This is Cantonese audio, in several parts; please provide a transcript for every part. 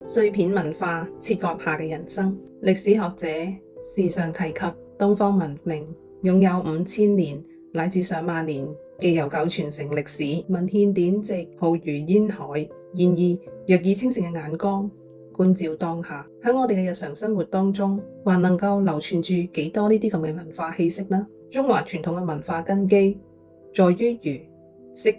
碎片文化切割下嘅人生。歷史學者時常提及東方文明擁有5000年乃至上萬年嘅悠久傳承歷史，文獻典籍浩如煙海。然而，若以清醒嘅眼光觀照當下，喺我哋嘅日常生活當中，還能夠流傳住幾多呢啲咁嘅文化氣息呢？中華傳統嘅文化根基在於儒、釋、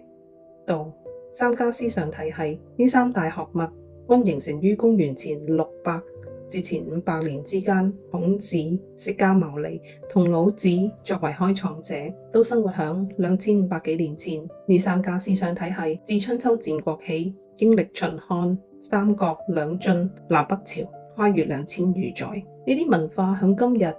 道三家思想體系，呢三大學脈均形成於公元前600至前500年之間。孔子、釋迦牟尼同老子作為開創者，都生活喺2500幾年前。呢三家思想體系自春秋戰國起，經歷秦漢、三國、兩晉、南北朝，跨越2000餘載。呢啲文化喺今日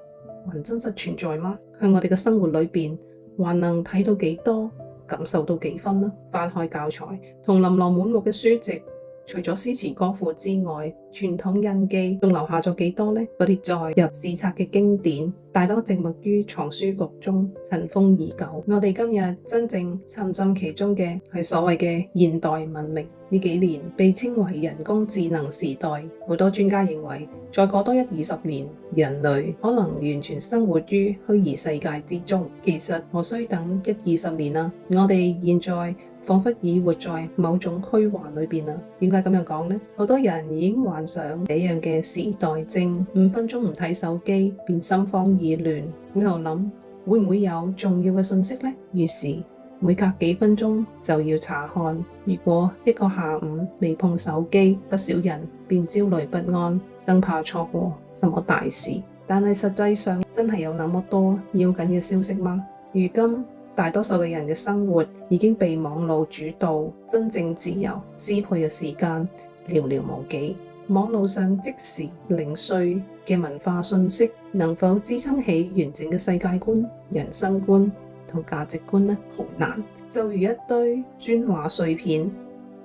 還真實存在嗎？喺我哋嘅生活裏邊，還能睇到幾多，感受到幾分呢？翻開教材同琳琅滿目嘅書籍，除咗詩詞歌賦之外，傳統印記仲留下咗幾多呢？嗰啲載入史冊嘅經典，大多靜默於藏書局中，塵封已久。我哋今日真正沉浸其中嘅係所謂嘅現代文明。呢幾年被稱為人工智能時代，好多專家認為，再過多10-20年，人類可能完全生活於虛擬世界之中。其實何須等10-20年啦？我哋現在彷彿已活在某種虛幻裏邊啦。點解咁樣講呢？好多人已經患上這樣嘅時代症，5分鐘唔睇手機便心慌意亂。我喺度諗，會唔會有重要嘅信息呢？於是每隔幾分鐘就要查看。如果一個下午未碰手機，不少人便焦慮不安，生怕錯過什麼大事。但係實際上真係有那麼多要緊嘅消息嗎？如今大多數嘅人嘅生活已經被網絡主導，真正自由支配嘅時間寥寥無幾。網絡上即時零碎嘅文化信息，能否支撐起完整嘅世界觀、人生觀同價值觀呢？好難。就如一堆磚畫碎片，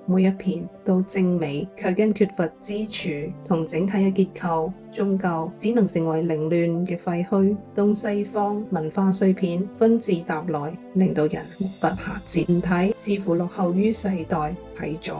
每一片都精美，卻因缺乏支柱同整體嘅結構，終究只能成為凌亂嘅廢墟。東西方文化碎片紛至沓來，令到人目不暇接。唔睇似乎落後於世代，睇咗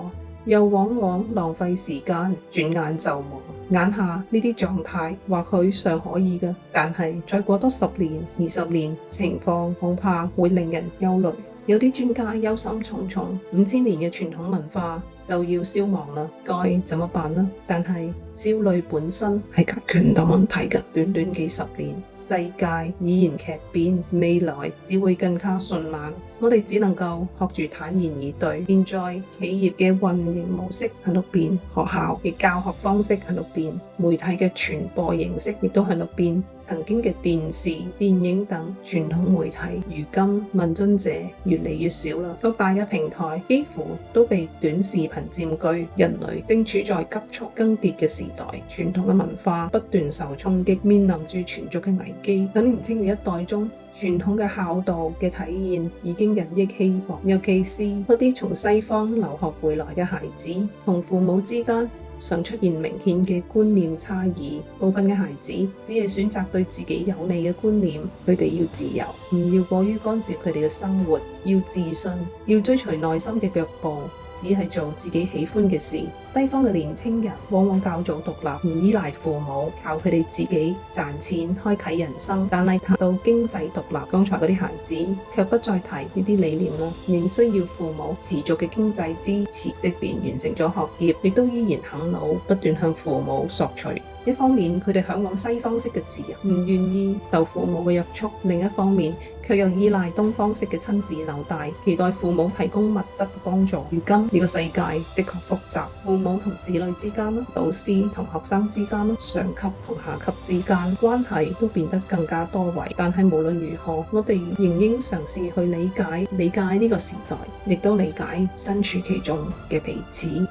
又往往浪費時間，轉眼就忘。眼下呢啲狀態或許尚可以嘅，但係再過多10年、20年，情況恐怕會令人憂慮。有啲專家憂心忡忡，5000年嘅傳統文化就要消亡啦，該怎麼辦呢？但係焦慮本身係解決唔到問題嘅。短短幾十年，世界已然劇變，未來只會更加迅猛。我哋只能夠學住坦然以對。現在企業嘅運營模式喺度變，學校嘅教學方式喺度變，媒體嘅傳播形式亦都喺度變。曾經嘅電視、電影等傳統媒體，如今問津者越嚟越少啦。各大嘅平台幾乎都被短視頻佔據，人類正處在急速更迭嘅時代，傳統嘅文化不斷受衝擊，面臨住存續嘅危機。喺年輕嘅一代中，傳統嘅孝道嘅體現已經日益稀薄，尤其是嗰啲從西方留學回來嘅孩子，同父母之間常出現明顯嘅觀念差異。部分嘅孩子只係選擇對自己有利嘅觀念，佢哋要自由，唔要過於干涉佢哋嘅生活，要自信，要追隨內心嘅腳步，只係做自己喜歡嘅事。西方嘅年輕人往往較早獨立，唔依賴父母，靠佢哋自己賺錢開啟人生。但係談到經濟獨立，剛才嗰啲孩子卻不再提呢啲理念啦，仍需要父母持續嘅經濟支持，即便完成咗學業，亦都依然肯努不斷向父母索取。一方面佢哋向往西方式嘅自由，唔願意受父母嘅約束；另一方面卻又依賴東方式嘅親子紐帶，期待父母提供物質嘅幫助。如今呢個世界的確複雜，父母同子女之間，老師同學生之間，上級同下級之間，關係都變得更加多維。但係無論如何，我哋仍應嘗試去理解呢個時代，亦都理解身處其中嘅彼此。